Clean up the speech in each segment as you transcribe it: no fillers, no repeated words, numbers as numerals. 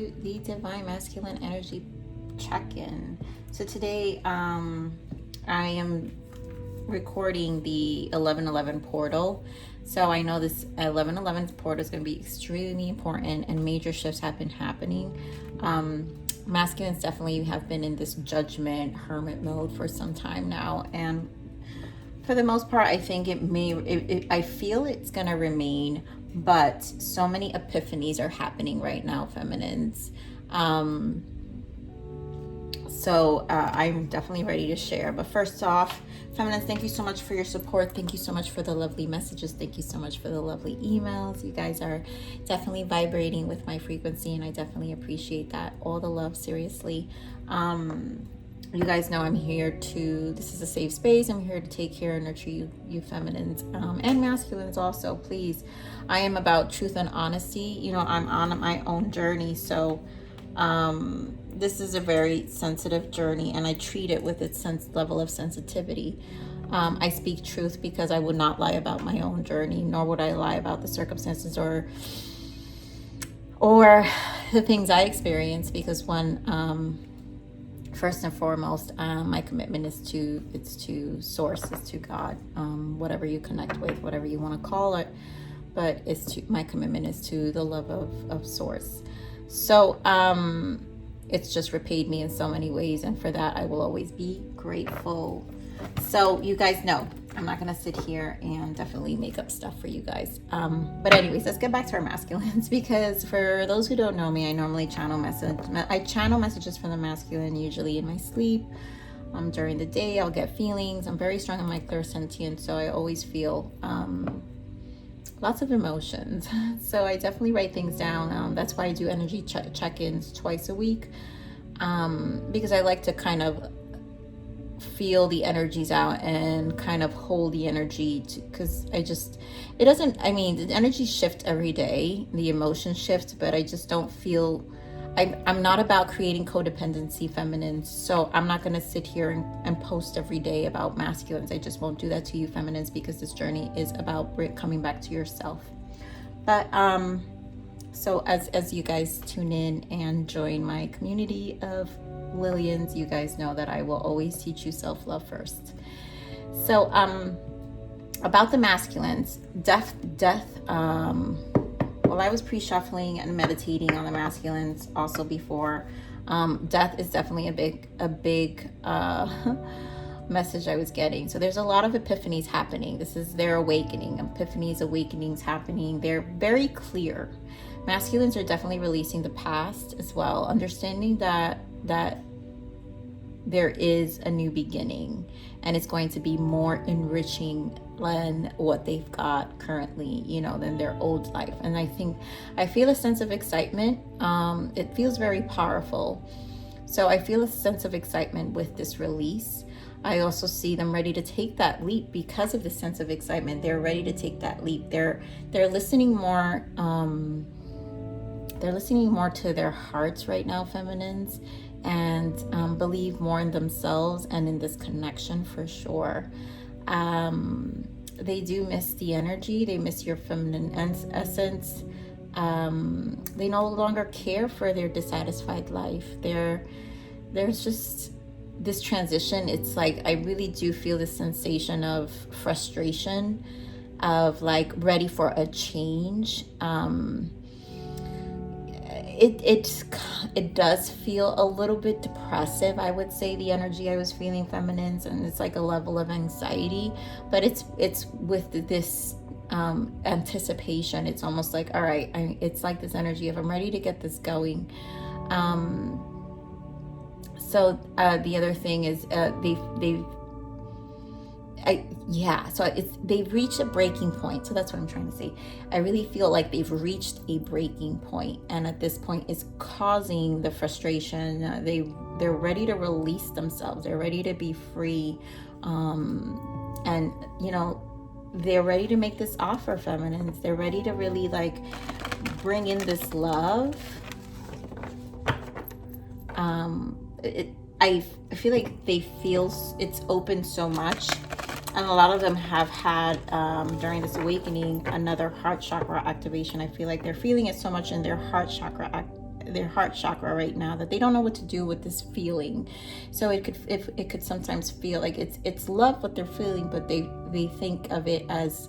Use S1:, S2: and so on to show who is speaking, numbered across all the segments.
S1: to the Divine Masculine Energy Check-in. So today I am recording the 11/11 portal. So I know this 11/11 portal is going to be extremely important and major shifts have been happening. Masculines definitely have been in this judgment, hermit mode for some time now. And for the most part, I think I feel it's going to remain. But so many epiphanies are happening right now, feminines. So I'm definitely ready to share. But first off, feminines, thank you so much for your support. Thank you so much for the lovely messages. Thank you so much for the lovely emails. You guys are definitely vibrating with my frequency, and I definitely appreciate that. All the love, seriously. You guys know I'm here this is a safe space. I'm here to take care and nurture you feminines and masculines also, please. I am about truth and honesty. You know, I'm on my own journey. So this is a very sensitive journey, and I treat it with its level of sensitivity. I speak truth because I would not lie about my own journey, nor would I lie about the circumstances or the things I experience, because first and foremost, my commitment is to source, is to God, whatever you connect with, whatever you want to call it, but my commitment is to the love of source. So it's just repaid me in so many ways, and for that I will always be grateful. So you guys know I'm not gonna sit here and definitely make up stuff for you guys. But anyways, let's get back to our masculines, because for those who don't know me, I normally channel messages from the masculine, usually in my sleep. During the day, I'll get feelings. I'm very strong on my clairsentience, so I always feel lots of emotions. So I definitely write things down. That's why I do energy check-ins twice a week, because I like to kind of feel the energies out and kind of hold the energy, because the energies shift every day, the emotions shift, but I just don't feel, I'm not about creating codependency, feminines. So I'm not going to sit here and post every day about masculines. I just won't do that to you feminines, because this journey is about coming back to yourself. But so as you guys tune in and join my community of Lilians, you guys know that I will always teach you self-love first. So about the masculines, death while I was pre-shuffling and meditating on the masculines also before, death is definitely a big message I was getting. So there's a lot of epiphanies happening. This is their awakening, awakenings happening. They're very clear. Masculines are definitely releasing the past as well, understanding that there is a new beginning, and it's going to be more enriching than what they've got currently, than their old life. And I feel a sense of excitement. It feels very powerful. So I feel a sense of excitement with this release. I also see them ready to take that leap because of the sense of excitement. They're ready to take that leap. They're listening more. They're listening more to their hearts right now, feminines, and believe more in themselves and in this connection for sure. They do miss the energy. They miss your feminine essence. They no longer care for their dissatisfied life. There's just this transition. It's like I really do feel this sensation of frustration, of like ready for a change. It does feel a little bit depressive, I would say, the energy I was feeling, feminines, and it's like a level of anxiety, but it's with this anticipation. It's almost like, all right, it's like this energy of I'm ready to get this going. So the other thing is they've reached a breaking point. So that's what I'm trying to say. I really feel like they've reached a breaking point, and at this point it's causing the frustration. They're ready to release themselves. They're ready to be free, and they're ready to make this offer, feminines. They're ready to really bring in this love. I feel like they feel it's open so much, and a lot of them have had during this awakening another heart chakra activation. I feel like they're feeling it so much in their heart chakra their heart chakra right now, that they don't know what to do with this feeling. So it could sometimes feel like it's love what they're feeling, but they think of it as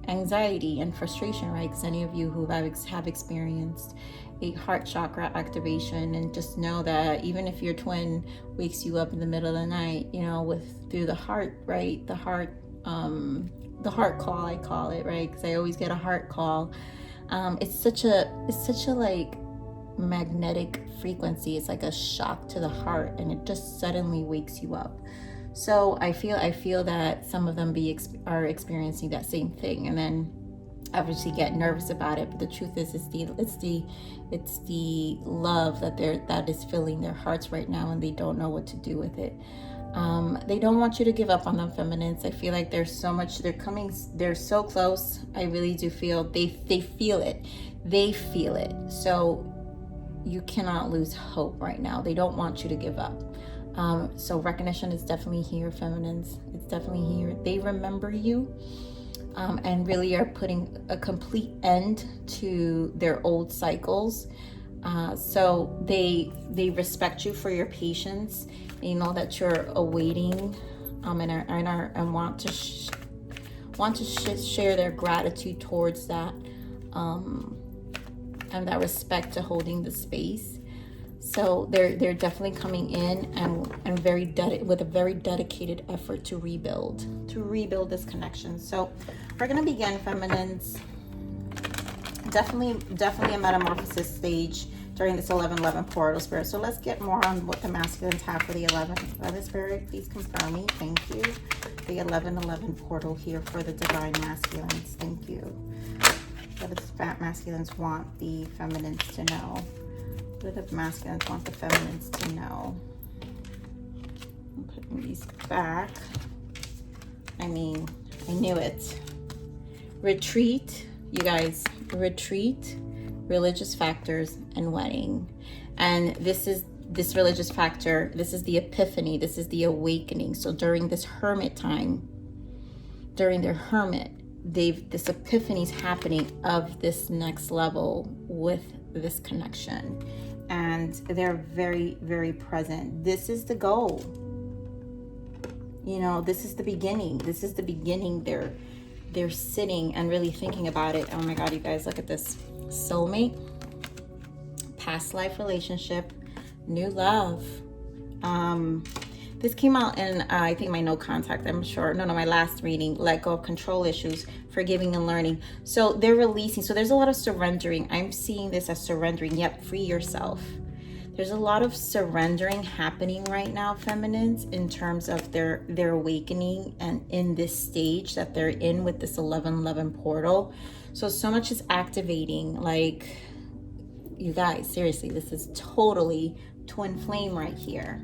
S1: anxiety and frustration, right? Because any of you who have experienced a heart chakra activation, and just know that even if your twin wakes you up in the middle of the night, you know, through the heart, right? The heart call, I call it, right? Because I always get a heart call. It's such a like magnetic frequency. It's like a shock to the heart, and it just suddenly wakes you up. So I feel that some of them are experiencing that same thing, and then obviously get nervous about it. But the truth is, it's the love that is filling their hearts right now, and they don't know what to do with it. They don't want you to give up on them, feminines. I feel like there's so much, they're so close. I really do feel they feel it. So you cannot lose hope right now. They don't want you to give up. So recognition is definitely here, feminines. It's definitely here. They remember you, and really are putting a complete end to their old cycles. So they respect you for your patience. You know that you're awaiting, and want to share their gratitude towards that, and that respect to holding the space. So they're definitely coming in and with a very dedicated effort to rebuild this connection. So we're gonna begin, feminines. Definitely a metamorphosis stage during this 11-11 portal, Spirit. So let's get more on what the masculines have for the 11. Spirit, please confirm me. Thank you. The 11-11 portal here for the divine masculines. Thank you. What does the masculines want the feminines to know? What do the masculines want the feminines to know? I'm putting these back. I mean, I knew it. Retreat, you guys. Retreat, religious factors, and wedding. And this religious factor, this is the epiphany, this is the awakening. So during this hermit time, during their hermit, this epiphany is happening of this next level with this connection. And they're very, very present. This is the goal. You know, this is the beginning. This is the beginning. They're sitting and really thinking about it. Oh my God, you guys, look at this. Soulmate, past life relationship, new love. This came out in, I think, my no contact, I'm sure. No, my last reading, let go of control issues, forgiving and learning. So they're releasing. So there's a lot of surrendering. I'm seeing this as surrendering. Yep, free yourself. There's a lot of surrendering happening right now, feminines, in terms of their awakening and in this stage that they're in with this 11-11 portal. So much is activating. Like, you guys, seriously, this is totally twin flame right here.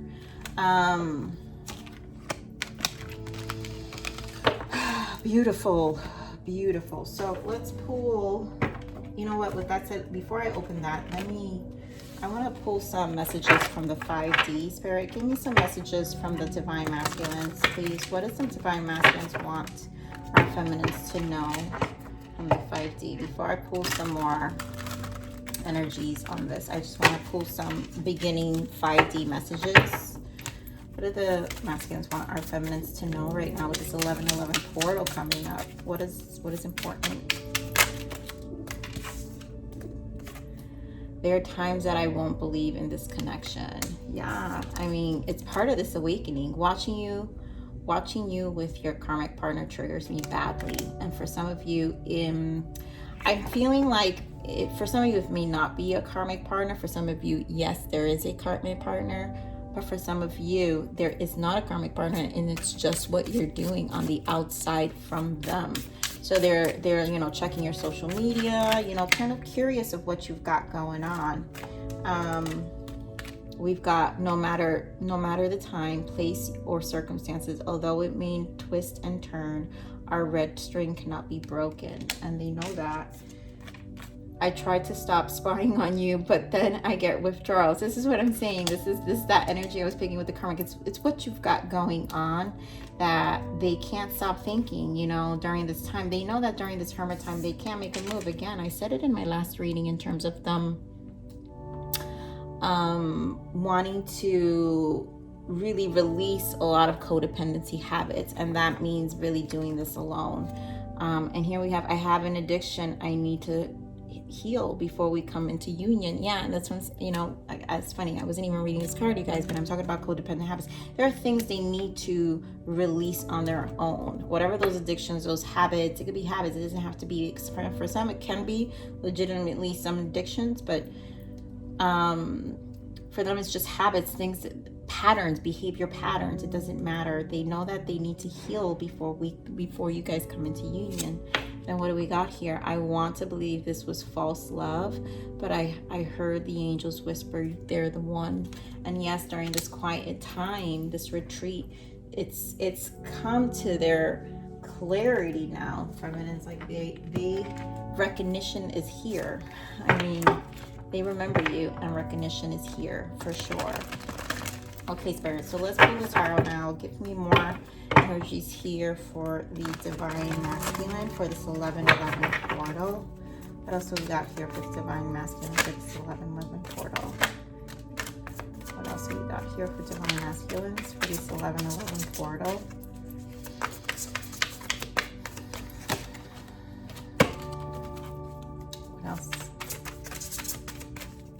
S1: Beautiful. So let's pull, you know what, with that said, before I open that, I want to pull some messages from the 5D. Spirit, give me some messages from the divine masculines, please. What does some divine masculines want our feminines to know from the 5D? Before I pull some more energies on this, I just want to pull some beginning 5D messages. What do the masculines want our feminines to know right now with this 11-11 portal coming up? What is important? There are times that I won't believe in this connection. Yeah, I mean, it's part of this awakening. Watching you with your karmic partner triggers me badly. And for some of you, I'm feeling like, for some of you, it may not be a karmic partner. For some of you, yes, there is a karmic partner. But for some of you, there is not a karmic partner, and it's just what you're doing on the outside from them. So they're checking your social media, kind of curious of what you've got going on. We've got no matter the time, place, or circumstances, although it may twist and turn, our red string cannot be broken, and they know that. I tried to stop spying on you, but then I get withdrawals. This is what I'm saying. This is that energy I was picking with the karmic. It's what you've got going on that they can't stop thinking, during this time. They know that during this hermit time, they can't make a move. Again, I said it in my last reading in terms of them wanting to really release a lot of codependency habits, and that means really doing this alone. And here we have, I have an addiction, I need to heal before we come into union. Yeah, and that's when, you know, it's funny, I wasn't even reading this card, you guys, but I'm talking about codependent habits. There are things they need to release on their own. Whatever those addictions, those habits, it could be habits, it doesn't have to be, for some it can be legitimately some addictions, but for them it's just habits, things, patterns, behavior patterns. It doesn't matter. They know that they need to heal before you guys come into union. And what do we got here? I want to believe this was false love, but I heard the angels whisper, they're the one. And yes, during this quiet time, this retreat, it's come to their clarity now. It's like they recognition is here. I mean, they remember you, and recognition is here for sure. Okay, Spirit, so let's pull the tarot now. Give me more energies here for the Divine Masculine for this 11-11 portal. What else do we got here for the Divine Masculine for this 11-11 portal? What else do we got here for Divine Masculines for this 11-11 portal? What else?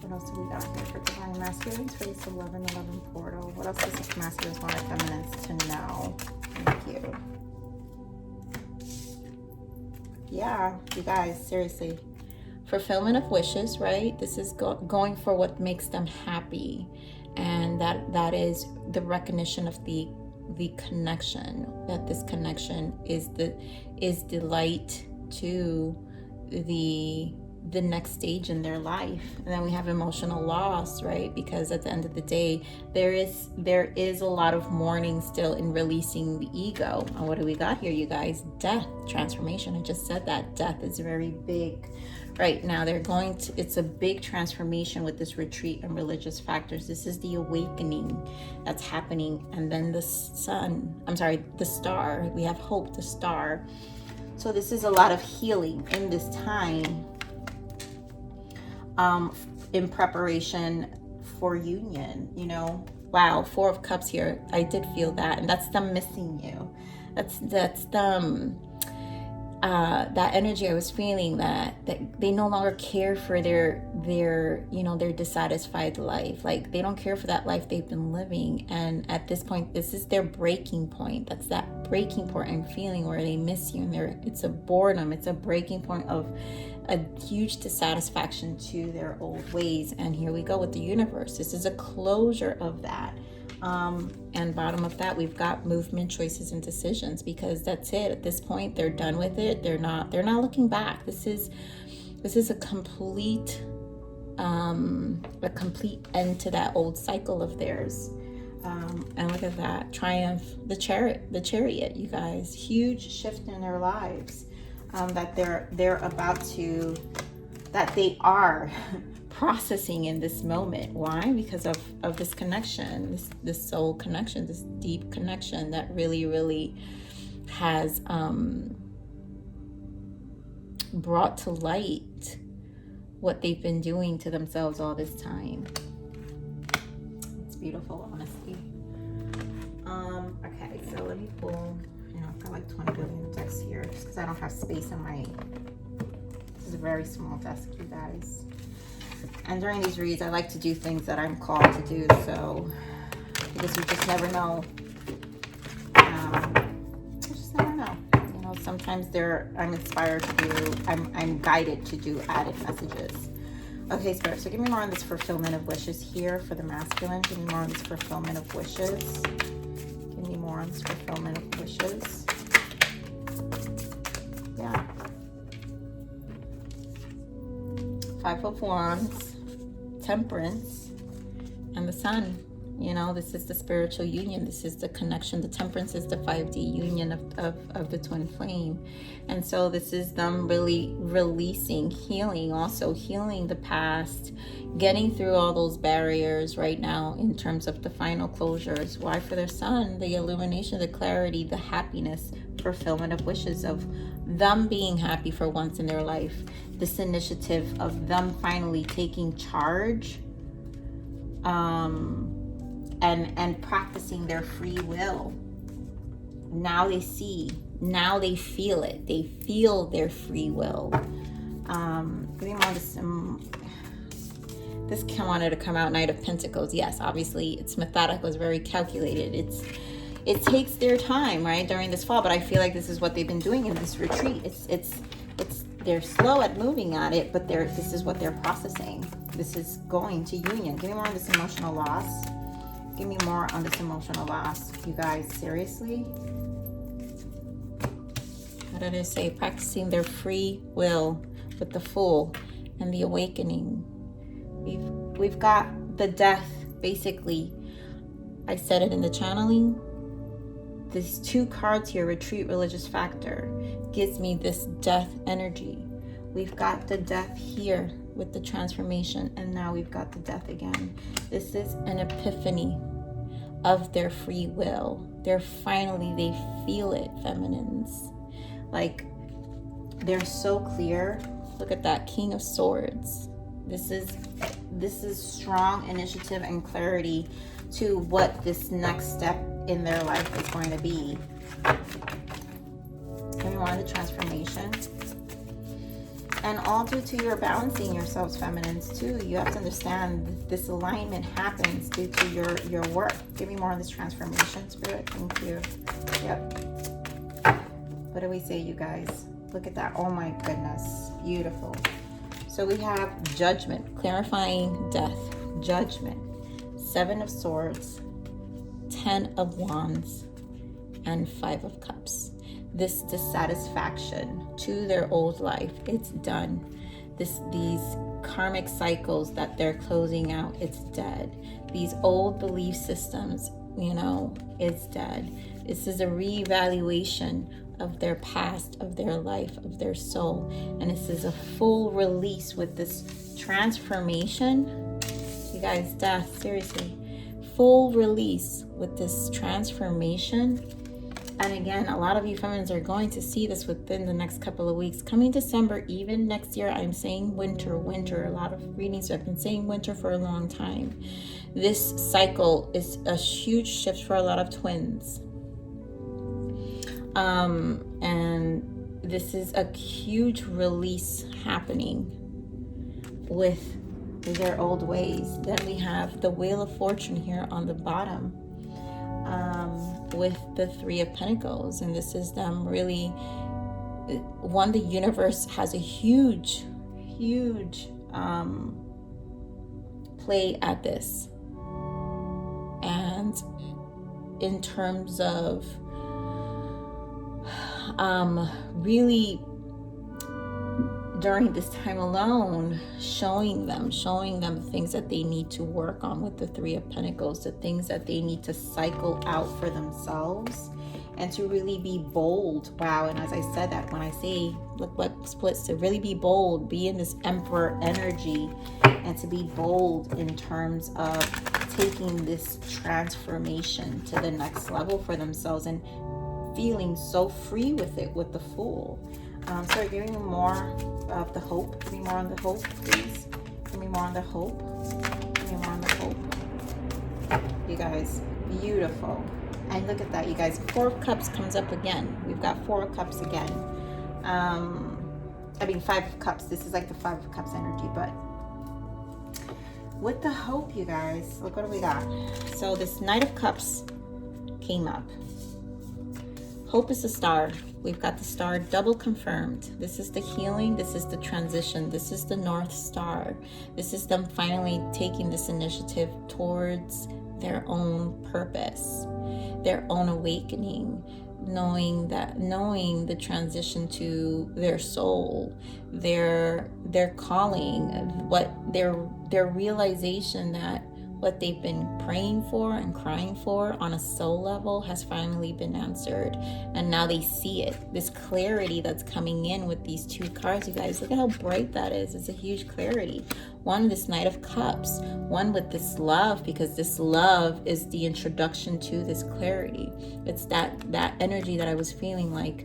S1: What else do we got here for Divine Masculines for this 11-11 portal? What else does this masculines want our feminines to know? Thank you. Yeah, you guys, seriously. Fulfillment of wishes, right? This is going for what makes them happy. And that is the recognition of the connection. That this connection is the light to the next stage in their life. And then we have emotional loss, right? Because at the end of the day, there is a lot of mourning still in releasing the ego. And what do we got here, you guys? Death, transformation. I just said that death is very big right now. It's a big transformation with this retreat and religious factors. This is the awakening that's happening. And then the star, we have hope, the star. So this is a lot of healing in this time, in preparation for union, you know. Wow, 4 of Cups here. I did feel that, and that's them missing you. That's them. That energy I was feeling, that they no longer care for their dissatisfied life. Like, they don't care for that life they've been living, and at this point, this is their breaking point. That's that breaking point I'm feeling, where they miss you, and it's a boredom. It's a breaking point of a huge dissatisfaction to their old ways. And here we go with the universe. This is a closure of that. And bottom of that, we've got movement, choices, and decisions, because that's it. At this point, they're done with it. They're not looking back. This is a complete end to that old cycle of theirs. And look at that triumph, the chariot, you guys. Huge shift in their lives, that they are processing in this moment. Why? Because of this connection, this soul connection, this deep connection that really, really has brought to light what they've been doing to themselves all this time. It's beautiful, honestly. Okay, so let me pull, I've got like 20 billion decks here, just because I don't have space in my, this is a very small desk, you guys. And during these reads, I like to do things that I'm called to do, so, because you just never know. You just never know. Sometimes I'm inspired to do, I'm guided to do added messages. Okay, Spirit, so give me more on this fulfillment of wishes here for the masculine. Give me more on this fulfillment of wishes. Give me more on this fulfillment of wishes. Yeah. 5 of Wands, Temperance, and the Sun. This is the spiritual union. This is the connection. The Temperance is the 5D union of the twin flame. And so this is them really releasing, healing, also healing the past, getting through all those barriers right now in terms of the final closures. Why? For their Sun, the illumination, the clarity, the happiness, fulfillment of wishes, of them being happy for once in their life. This initiative of them finally taking charge and practicing their free will. Now they see, now they feel it. They feel their free will. Give me more this wanted to come out, Knight of Pentacles. Yes, obviously it's methodical, it's very calculated. It takes their time, right, during this fall, but I feel like this is what they've been doing in this retreat. They're slow at moving at it, but this is what they're processing. This is going to union. Give me more on this emotional loss. Give me more on this emotional loss. You guys, seriously? What did it say? Practicing their free will with the Fool and the Awakening. We've got the Death, basically. I said it in the channeling. These two cards here, Retreat, Religious Factor, gives me this Death energy. We've got the Death here with the transformation, and now we've got the Death again. This is an epiphany of their free will. They feel it, feminines. Like, they're so clear. Look at that, King of Swords. This is strong initiative and clarity to what this next step in their life is going to be. And we want the transformation. And all due to your balancing yourselves, feminines, too. You have to understand this alignment happens due to your work. Give me more on this transformation, Spirit. Thank you. Yep. What do we say, you guys? Look at that. Oh my goodness. Beautiful. So we have Judgment, clarifying death, Judgment, 7 of Swords, 10 of Wands, and 5 of Cups. This dissatisfaction to their old life, it's done. These karmic cycles that they're closing out, it's dead. These old belief systems, it's dead. This is a reevaluation of their past, of their life, of their soul. And this is a full release with this transformation. You guys, Death, seriously. Full release with this transformation. And again, a lot of you feminines are going to see this within the next couple of weeks. Coming December, even next year, I'm saying winter. A lot of readings have been saying winter for a long time. This cycle is a huge shift for a lot of twins. And this is a huge release happening with their old ways. Then we have the Wheel of Fortune here on the bottom, with the 3 of Pentacles. And this is them really, the universe has a huge play at this. And in terms of really during this time alone, showing them the things that they need to work on with the 3 of Pentacles, the things that they need to cycle out for themselves, and to really be bold. Wow. And as I said that, when I say, look what splits, to really be bold, be in this Emperor energy, and to be bold in terms of taking this transformation to the next level for themselves and feeling so free with it, with the Fool. So give me more of the hope. Give me more on the hope, please. Give me more on the hope. Give me more on the hope. You guys, beautiful. And look at that, you guys. 4 of Cups comes up again. We've got 4 of Cups again. 5 of Cups. This is like the 5 of Cups energy, but with the hope, you guys, look what we got. So this Knight of Cups came up. Hope is the star. We've got the star double confirmed. This is the healing. This is the transition. This is the North Star. This is them finally taking this initiative towards their own purpose, their own awakening, knowing the transition to their soul, their calling, what their realization that what they've been praying for and crying for on a soul level has finally been answered. And now they see it. This clarity that's coming in with these 2 cards, you guys, look at how bright that is. It's a huge clarity. One, this Knight of Cups. One with this love, because this love is the introduction to this clarity. It's that energy that I was feeling like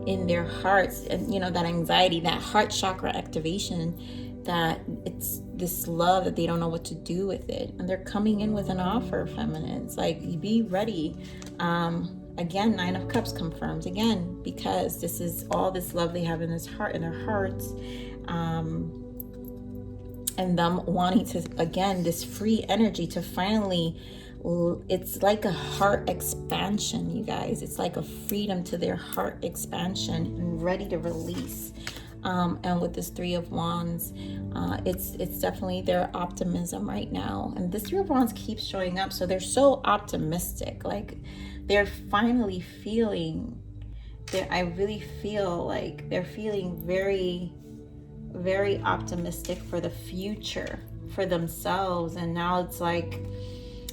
S1: in their hearts, and that anxiety, that heart chakra activation, that this love that they don't know what to do with it, and they're coming in with an offer, feminines. Like, be ready. Again, 9 of Cups confirms again, because this is all this love they have in this heart, in their hearts, and them wanting to, again, this free energy to finally, it's like a heart expansion, you guys. It's like a freedom to their heart expansion and ready to release. And with this 3 of Wands, it's definitely their optimism right now. And this 3 of Wands keeps showing up, so they're so optimistic. Like, they're finally feeling that, I really feel like they're feeling very, very optimistic for the future, for themselves. And now it's like,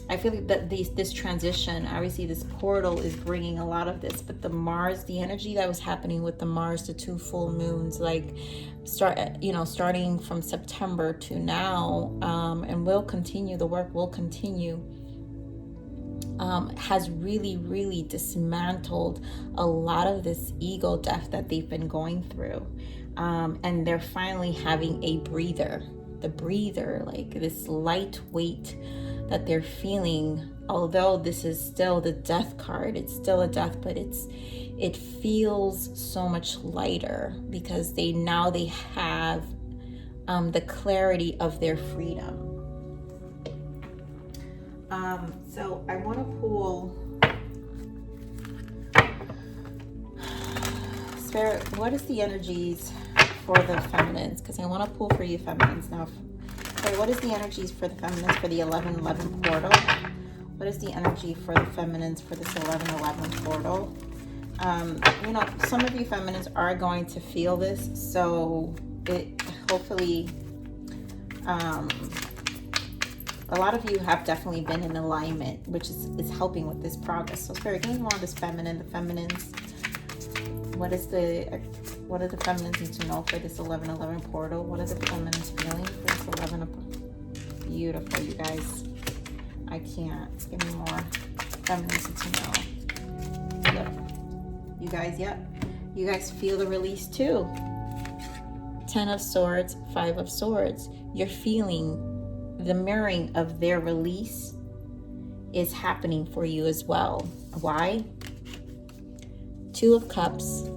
S1: I feel like that this transition, obviously this portal is bringing a lot of this, but the Mars, the energy that was happening with the Mars, the 2 full moons, like starting from September to now, and will continue, the work will continue, has really, really dismantled a lot of this ego death that they've been going through. And they're finally having a breather, like this light weight that they're feeling. Although this is still the death card, it's still a death, but it feels so much lighter, because they have the clarity of their freedom. So I want to pull Spirit, what is the energies for the feminines? Because I want to pull for you feminines now. Okay, what is the energies for the feminines for the 11-11 portal? What is the energy for the feminines for this 11-11 portal? Some of you feminines are going to feel this, so it hopefully, a lot of you have definitely been in alignment, which is helping with this progress. So Spirit, give me more on this feminine, the feminines. What do the feminines need to know for this 11-11 portal? What are the feminines feeling for this 11? Beautiful, you guys. I can't. Give me more feminines need to know. Yep. You guys, yep. You guys feel the release too. 10 of Swords, 5 of Swords. You're feeling the mirroring of their release is happening for you as well. Why? 2 of Cups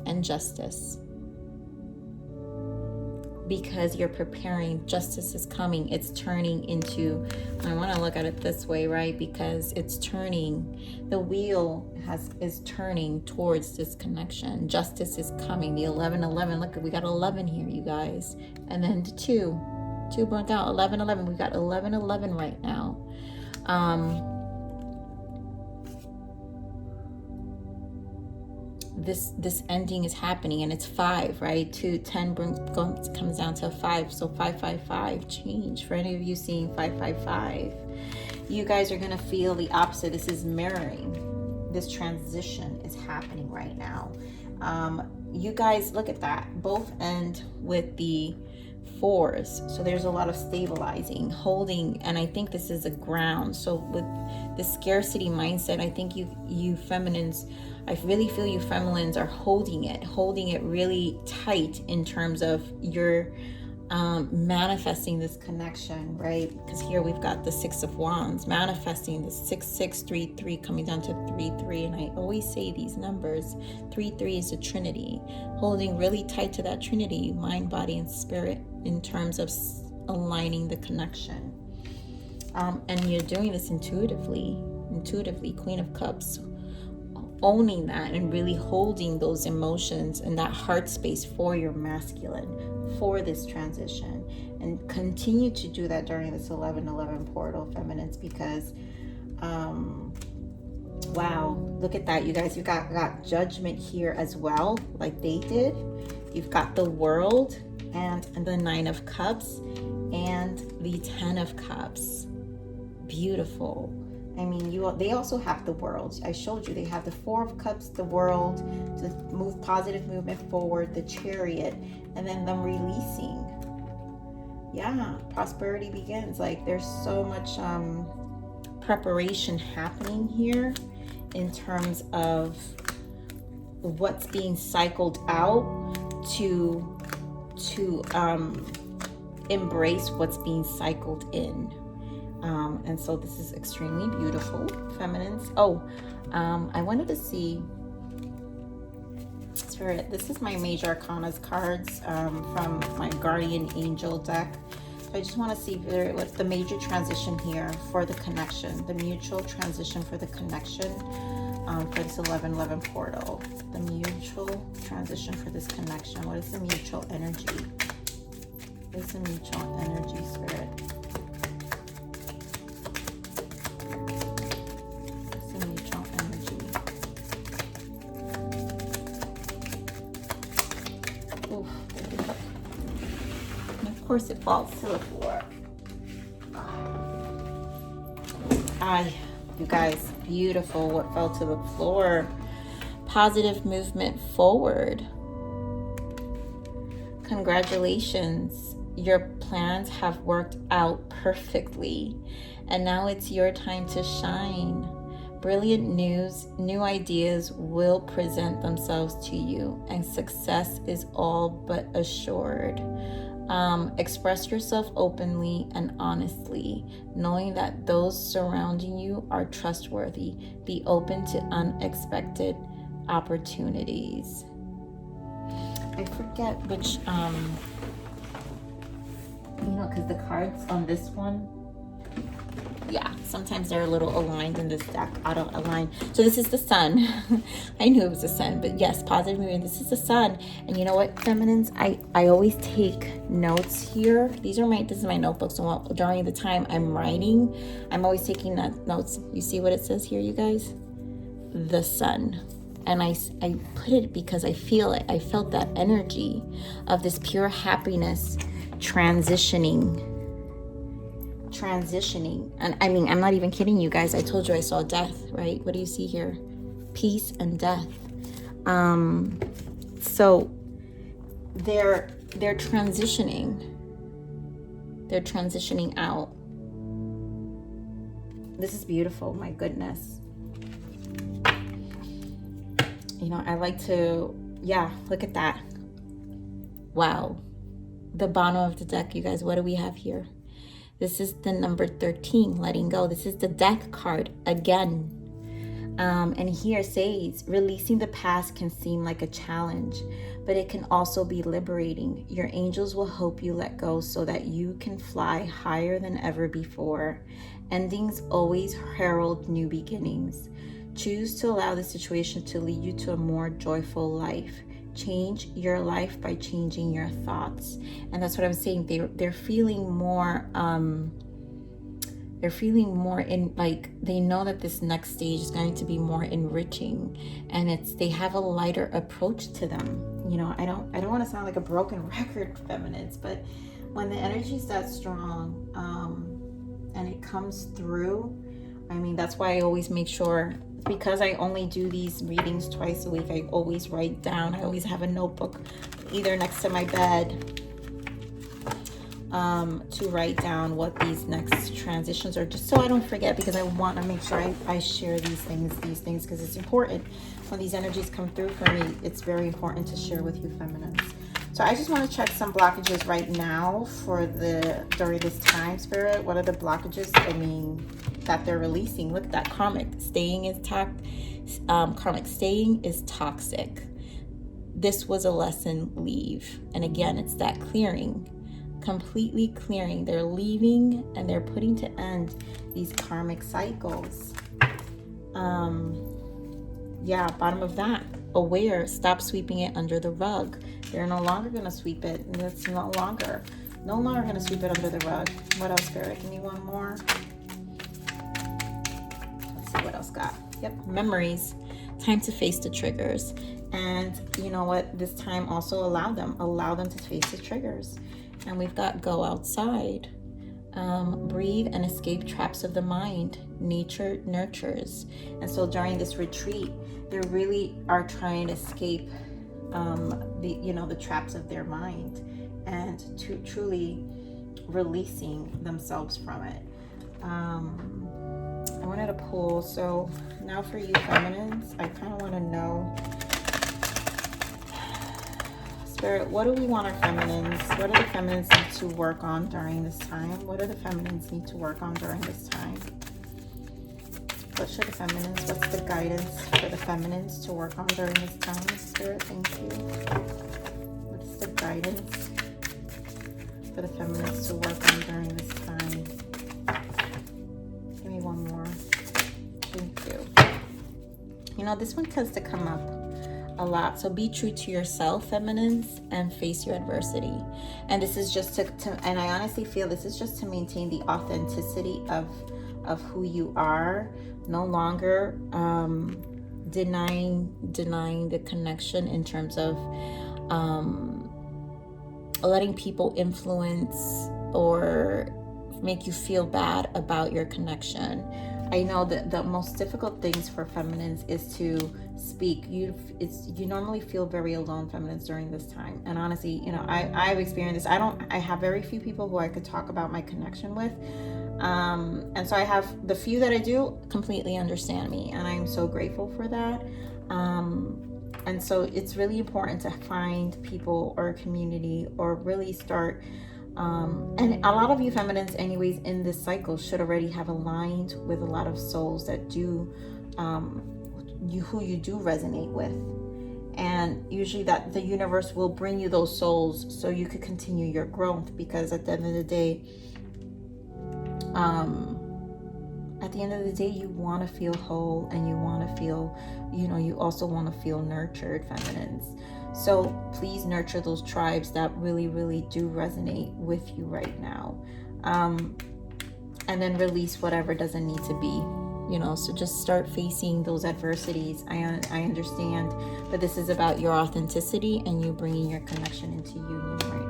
S1: and Justice. Because you're preparing, justice is coming. It's turning into, I want to look at it this way, right? Because it's turning, the wheel is turning towards this connection. Justice is coming. The 11-11, look, we got 11 here, you guys. And then the 2 burnt out. 11-11, we got 11-11 right now. This ending is happening, and it's 5, right? 2, 10 comes down to 5. So 555 change. For any of you seeing 555, you guys are gonna feel the opposite. This is mirroring. This transition is happening right now. You guys, look at that. Both end with the 4s, so there's a lot of stabilizing, holding, and I think this is a ground. So with the scarcity mindset, I think you feminines, I really feel you feminines are holding it really tight in terms of your manifesting this connection, right? Because here we've got the 6 of Wands, manifesting the 6633 coming down to 33, and I always say these numbers, 33 is a trinity, holding really tight to that trinity, mind, body, and spirit, in terms of aligning the connection. And you're doing this intuitively, Queen of Cups, owning that and really holding those emotions and that heart space for your masculine, for this transition, and continue to do that during this 11-11 portal, feminines, because wow, look at that, you guys. You got Judgment here as well, like they did. You've got the World and the 9 of Cups and the 10 of Cups. Beautiful. I mean, they also have the World. I showed you they have the 4 of Cups, the World, to move positive movement forward, the Chariot, and then them releasing. Yeah, prosperity begins. Like, there's so much preparation happening here in terms of what's being cycled out to embrace what's being cycled in. And so this is extremely beautiful, feminines. Oh, I wanted to see, Spirit, this is my Major Arcanas cards from my Guardian Angel deck. I just want to see what's the major transition here for the connection, the mutual transition for the connection for this 1111 portal. The mutual transition for this connection. What is the mutual energy? What is the mutual energy, Spirit? What's the mutual energy? Oof. And of course it falls to the floor. You guys, beautiful what fell to the floor. Positive movement forward. Congratulations. Your plans have worked out perfectly. And now it's your time to shine. Brilliant news, new ideas will present themselves to you, and success is all but assured. Express yourself openly and honestly, knowing that those surrounding you are trustworthy. Be open to unexpected opportunities. I forget which, because the cards on this one, yeah, sometimes they're a little aligned in this deck, auto aligned. So this is the sun. I knew it was the sun, but yes, positive movement. This is the sun. And you know what, feminines? I always take notes here. This is my notebook. So during the time I'm writing, I'm always taking notes. You see what it says here, you guys? The sun. And I put it because I feel it. I felt that energy of this pure happiness transitioning. And I mean, I'm not even kidding you guys. I told you I saw death, right? What do you see here? Peace and death. So they're transitioning. They're transitioning out. This is beautiful. My goodness. I like to, look at that. Wow. The bottom of the deck, you guys. What do we have here? This is the number 13, letting go. This is the death card again. And here it says, releasing the past can seem like a challenge, but it can also be liberating. Your angels will help you let go so that you can fly higher than ever before. Endings always herald new beginnings. Choose to allow the situation to lead you to a more joyful life. Change your life by changing your thoughts. And that's what I'm saying. They're feeling more in, like, they know that this next stage is going to be more enriching, and they have a lighter approach to them. I don't want to sound like a broken record, feminines, but when the energy is that strong and it comes through, I mean, that's why I always make sure, because I only do these readings twice a week, I always write down. I always have a notebook either next to my bed to write down what these next transitions are, just so I don't forget, because I want to make sure I share these things because it's important. When these energies come through for me, it's very important to share with you, feminines. So I just want to check some blockages right now during this time, Spirit. What are the blockages? I mean, that they're releasing. Look at that. Karmic staying is toxic. This was a lesson. Leave. And again, it's that clearing, completely clearing. They're leaving and they're putting to end these karmic cycles. Bottom of that. Aware. Stop sweeping it under the rug. They're no longer going to sweep it. It's no longer going to sweep it under the rug. What else, Spirit? Give me one more. Let's see what else got. Yep, memories. Time to face the triggers. And you know what? This time also allow them to face the triggers. And we've got go outside. Breathe and escape traps of the mind. Nature nurtures. And so during this retreat, they really are trying to escape the traps of their mind, and to truly releasing themselves from it. I wanted to pull, so now for you feminines, I kind of want to know, Spirit, what do we want our feminines? What do the feminines need to work on during this time? What do the feminines need to work on during this time? What should the feminines, what's the guidance for the feminines to work on during this time? Spirit, thank you. What is the guidance for the feminines to work on during this time? Give me one more. Thank you. You know, this one tends to come up a lot. So be true to yourself, feminines, and face your adversity. And this is just to and I honestly feel this is just to maintain the authenticity of who you are. No longer denying the connection in terms of letting people influence or make you feel bad about your connection. I know that the most difficult things for feminines is to speak. You normally feel very alone, feminines, during this time. And honestly, you know, I've experienced this. I have very few people who I could talk about my connection with. And so I have the few that I do completely understand me, and I'm so grateful for that. And so it's really important to find people or a community, or really start and a lot of you feminines anyways in this cycle should already have aligned with a lot of souls that do who you do resonate with, and usually that the universe will bring you those souls so you could continue your growth, because at the end of the day, you want to feel whole, and you want to feel, you know, you also want to feel nurtured, feminines. So please nurture those tribes that really, really do resonate with you right now. And then release whatever doesn't need to be, you know, so just start facing those adversities. I understand, but this is about your authenticity and you bringing your connection into union right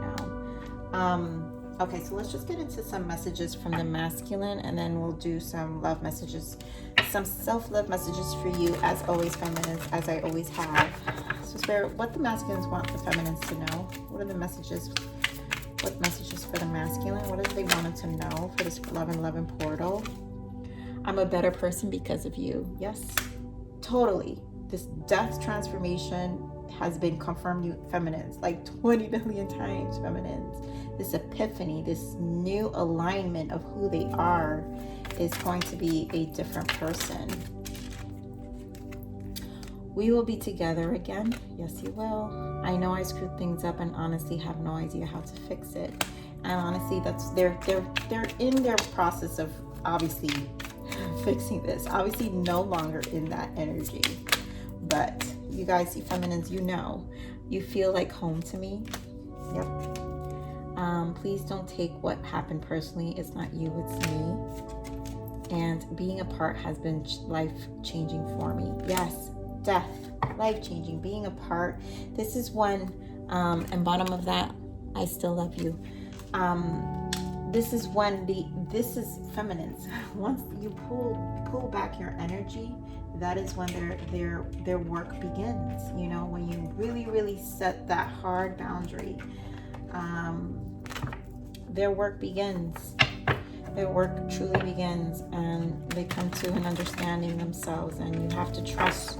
S1: now. Okay, so let's just get into some messages from the masculine, and then we'll do some love messages, some self-love messages for you, as always, feminines, as I always have. So Spirit, what the masculines want the feminines to know? What are the messages? What messages for the masculine? What do they want to know for this love and loving portal? I'm a better person because of you. Yes, totally. This death transformation has been confirmed, you feminines, like 20 million times, feminines. This epiphany, this new alignment of who they are is going to be a different person. We will be together again. Yes, you will. I know I screwed things up and honestly have no idea how to fix it. And honestly, that's they're in their process of obviously fixing this. Obviously no longer in that energy. But you guys, you feminines, you know, you feel like home to me. Yep. Please don't take what happened personally. It's not you, it's me. And being apart has been life-changing for me. Yes, death, life-changing, being apart. This is when, and bottom of that, I still love you. This is when this is feminines. Once you pull back your energy, that is when their work begins. You know, when you really, really set that hard boundary, their work begins. Their work truly begins, and they come to an understanding themselves. And you have to trust.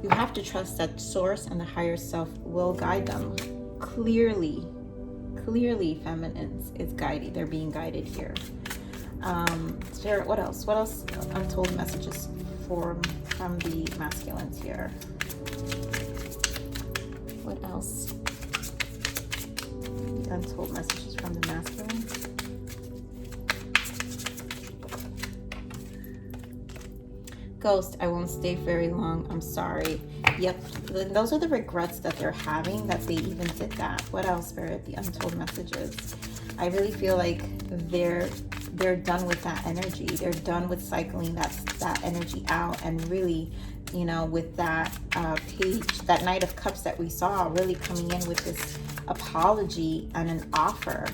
S1: You have to trust that Source and the higher self will guide them clearly. Clearly, feminines is guided. They're being guided here. Spirit, what else? What else? Untold messages from the masculines here. What else? Untold messages from the masculines. Ghost, I won't stay very long. I'm sorry. Yep, those are the regrets that they're having, that they even did that. What else, Spirit? The untold messages. I really feel like they're done with that energy. They're done with cycling that energy out, and really, you know, with that page, that Knight of Cups that we saw, really coming in with this apology and an offer,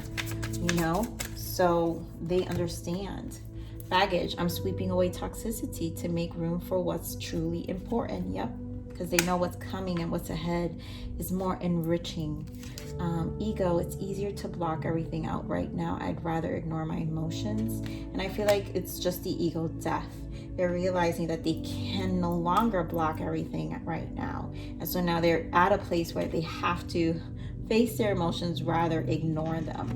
S1: you know, so they understand. Baggage, I'm sweeping away toxicity to make room for what's truly important. Yep, because they know what's coming and what's ahead is more enriching. Ego, it's easier to block everything out right now. I'd rather ignore my emotions. And I feel like it's just the ego death. They're realizing that they can no longer block everything right now. And so now they're at a place where they have to face their emotions, rather ignore them.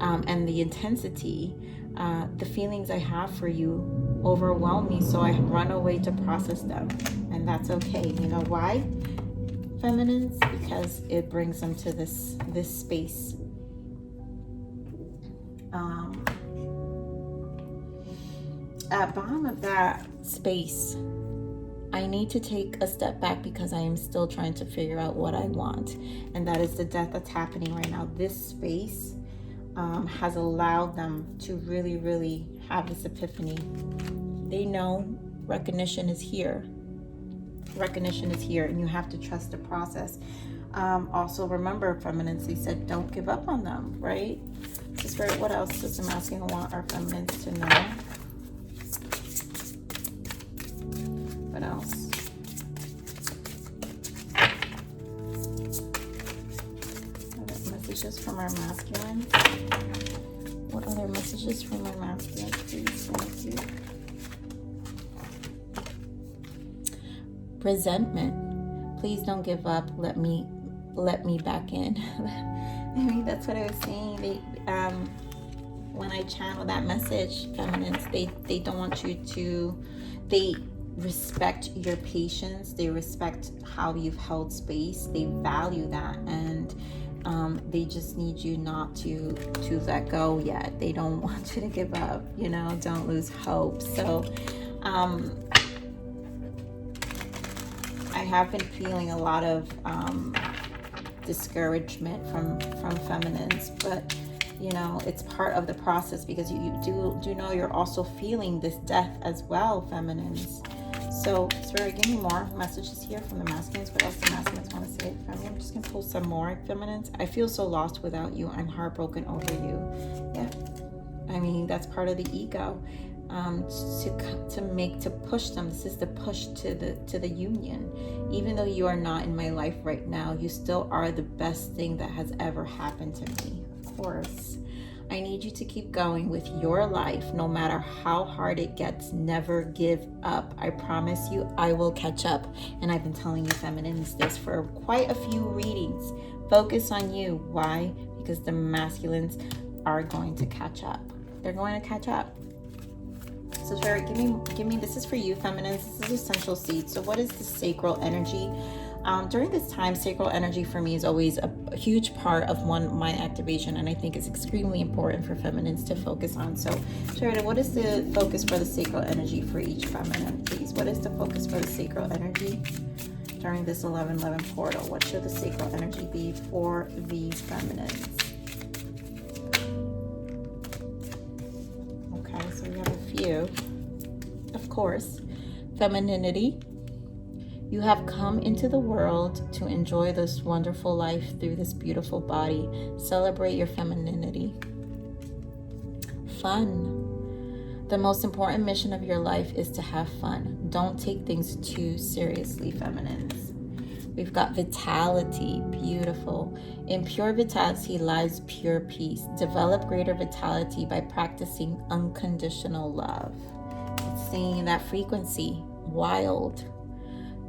S1: And the intensity, the feelings I have for you overwhelm me, so I run away to process them. And that's okay. You know why, feminines? Because it brings them to this space. At bottom of that space, I need to take a step back because I am still trying to figure out what I want. And that is the death that's happening right now. This space has allowed them to really, really have this epiphany. They know recognition is here. Recognition is here, and you have to trust the process. Also, remember, feminines, they said don't give up on them, right? So, Spirit, what else does the masculine want our feminines to know? What else? Other messages from our masculines? What other messages from our masculines, please? Thank you. Resentment. Please don't give up. Let me back in. I mean, that's what I was saying. When I channel that message, feminines, they don't want you to. They respect your patience. They respect how you've held space. They value that, and they just need you not to let go yet. They don't want you to give up. You know, don't lose hope. So. I have been feeling a lot of discouragement from feminines, but you know, it's part of the process, because you do know you're also feeling this death as well, feminines. So, Spirit, give me more messages here from the masculines. What else the masculines want to say? I'm just gonna pull some more, feminines. I feel so lost without you. I'm heartbroken over you. Yeah, I mean, that's part of the ego. To push them. This is the push to the union. Even though you are not in my life right now, you still are the best thing that has ever happened to me. Of course, I need you to keep going with your life, no matter how hard it gets. Never give up. I promise you, I will catch up. And I've been telling you, feminines, this for quite a few readings. Focus on you. Why? Because the masculines are going to catch up. They're going to catch up. So, Spirit, give me, this is for you, feminines. This is essential seed. So what is the sacral energy? During this time, sacral energy for me is always a huge part of my activation, and I think it's extremely important for feminines to focus on. So, Spirit, what is the focus for the sacral energy for each feminine, please? What is the focus for the sacral energy during this 11/11 portal? What should the sacral energy be for the feminines? You, of course. Femininity. You have come into the world to enjoy this wonderful life through this beautiful body. Celebrate your femininity. Fun. The most important mission of your life is to have fun. Don't take things too seriously, feminines. We've got vitality. Beautiful. In pure vitality lies pure peace. Develop greater vitality by practicing unconditional love. It's saying that frequency. Wild.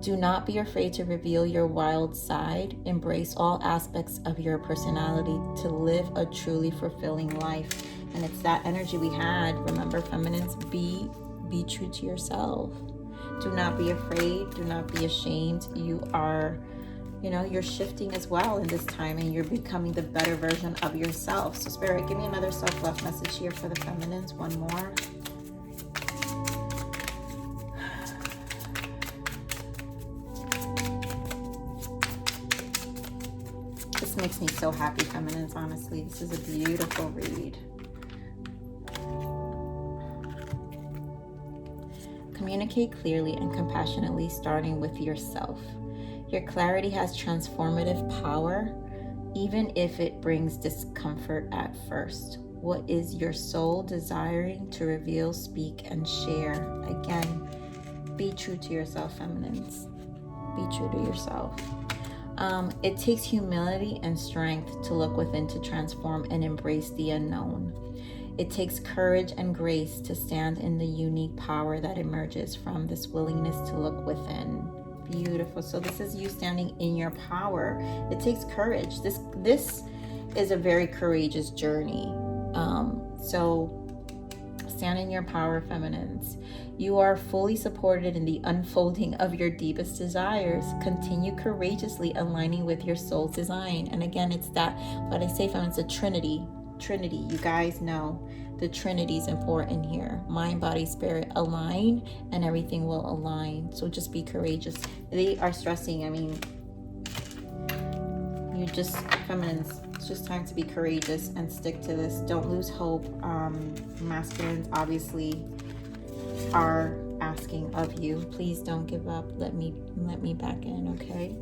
S1: Do not be afraid to reveal your wild side. Embrace all aspects of your personality to live a truly fulfilling life. And it's that energy we had. Remember, feminines, be true to yourself. Do not be afraid. Do not be ashamed. You are, you're shifting as well in this time, and you're becoming the better version of yourself. So, Spirit, give me another self-love message here for the feminines. One more. This makes me so happy, feminines, honestly. This is a beautiful read. Communicate clearly and compassionately, starting with yourself. Your clarity has transformative power, even if it brings discomfort at first. What is your soul desiring to reveal, speak, and share? Again, be true to yourself, feminines. Be true to yourself. It takes humility and strength to look within, to transform and embrace the unknown. It takes courage and grace to stand in the unique power that emerges from this willingness to look within. Beautiful. So this is you standing in your power. It takes courage. This is a very courageous journey. So stand in your power, feminines. You are fully supported in the unfolding of your deepest desires. Continue courageously aligning with your soul's design. And again, it's that, what I say, feminines, a trinity. You guys know the Trinity is important here. Mind, body, spirit align, and everything will align. So just be courageous. They are stressing, you just, feminines, it's just time to be courageous and stick to this. Don't lose hope. Masculines obviously are asking of you, please don't give up. Let me back in, okay?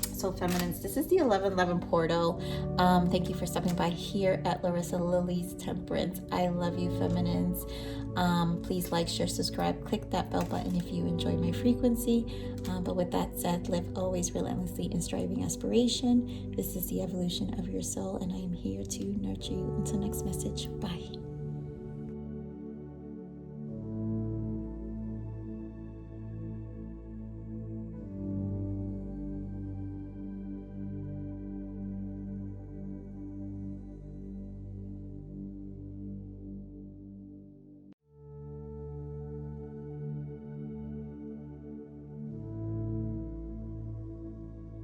S1: So feminines, this is the 1111 portal. Thank you for stopping by here at Larisa Lili's Temperance. I love you, feminines. Please like, share, subscribe, click that bell button if you enjoy my frequency. But with that said, live always relentlessly in striving aspiration. This is the evolution of your soul, and I am here to nurture you. Until next message, bye.